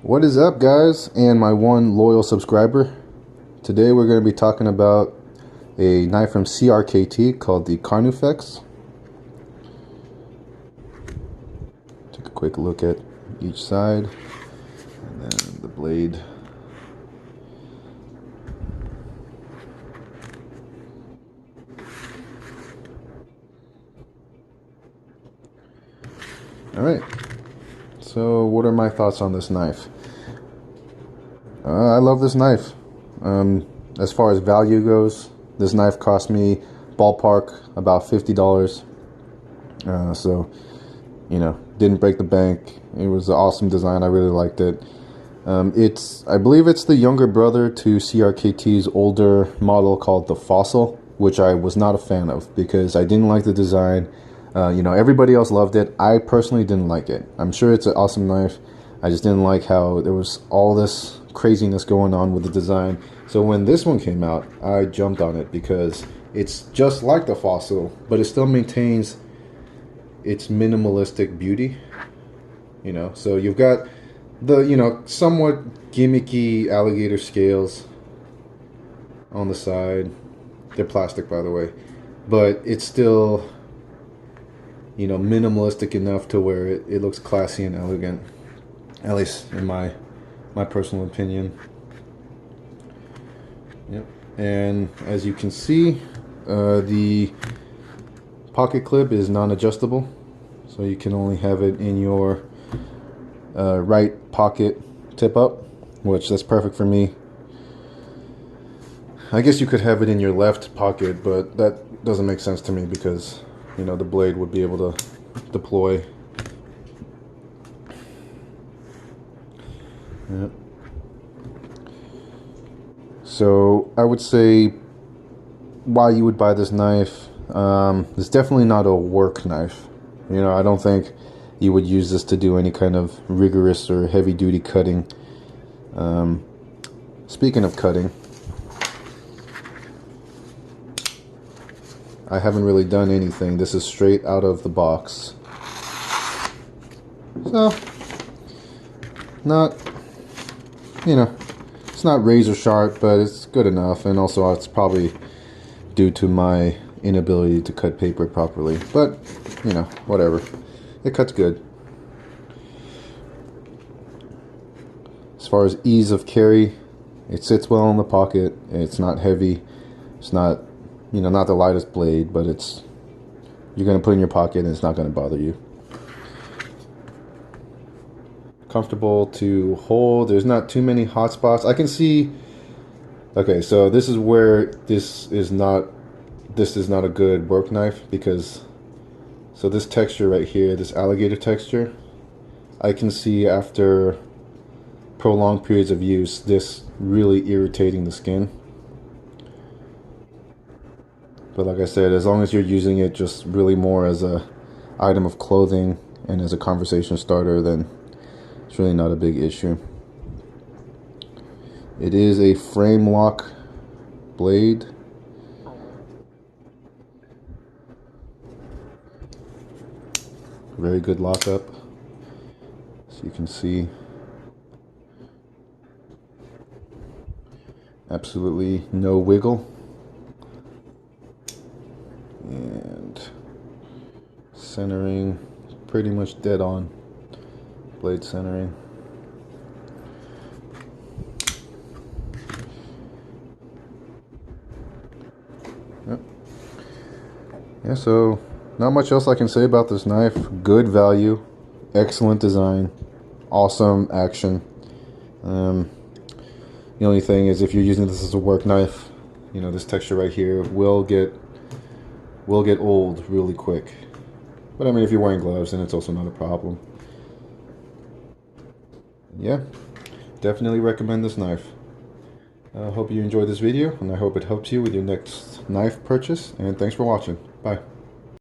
What is up, guys, and my one loyal subscriber? Today we're going to be talking about a knife from CRKT called the Carnufex. Take a quick look at each side and then the blade. Alright, so what are my thoughts on this knife? I love this knife. As far as value goes, this knife cost me ballpark about $50. So, didn't break the bank. It was an awesome design. I really liked it. I believe it's the younger brother to CRKT's older model called the Fossil, which I was not a fan of because I didn't like the design. Everybody else loved it. I personally didn't like it. I'm sure it's an awesome knife. I just didn't like how there was all this craziness going on with the design. So when this one came out, I jumped on it because it's just like the Fossil, but it still maintains its minimalistic beauty. So you've got the, somewhat gimmicky alligator scales on the side. They're plastic, by the way, but it's still minimalistic enough to where it looks classy and elegant, at least in my personal opinion. Yep. And as you can see, the pocket clip is non-adjustable, so you can only have it in your right pocket tip up, which that's perfect for me. I guess you could have it in your left pocket, but that doesn't make sense to me because the blade would be able to deploy. Yep. So I would say why you would buy this knife. It's definitely not a work knife. I don't think you would use this to do any kind of rigorous or heavy duty cutting. Speaking of cutting, I haven't really done anything. This is straight out of the box. So, it's not razor sharp, but it's good enough. And also it's probably due to my inability to cut paper properly. But, whatever. It cuts good. As far as ease of carry, it sits well in the pocket. It's not heavy. It's not not the lightest blade, but you're going to put in your pocket and it's not going to bother you. Comfortable to hold. There's not too many hot spots. I can see. Okay, so this is where this is not a good work knife because this texture right here, this alligator texture, I can see after prolonged periods of use this really irritating the skin. But like I said, as long as you're using it just really more as a item of clothing and as a conversation starter, then it's really not a big issue. It is a frame lock blade. Very good lockup, as you can see. Absolutely no wiggle. And centering, pretty much dead on. Blade centering. Yep. Yeah, so not much else I can say about this knife. Good value, excellent design, awesome action. The only thing is, if you're using this as a work knife, this texture right here will get old really quick. But I mean, if you're wearing gloves, then it's also not a problem. Yeah, definitely recommend this knife. I hope you enjoyed this video, and I hope it helps you with your next knife purchase. And thanks for watching. Bye.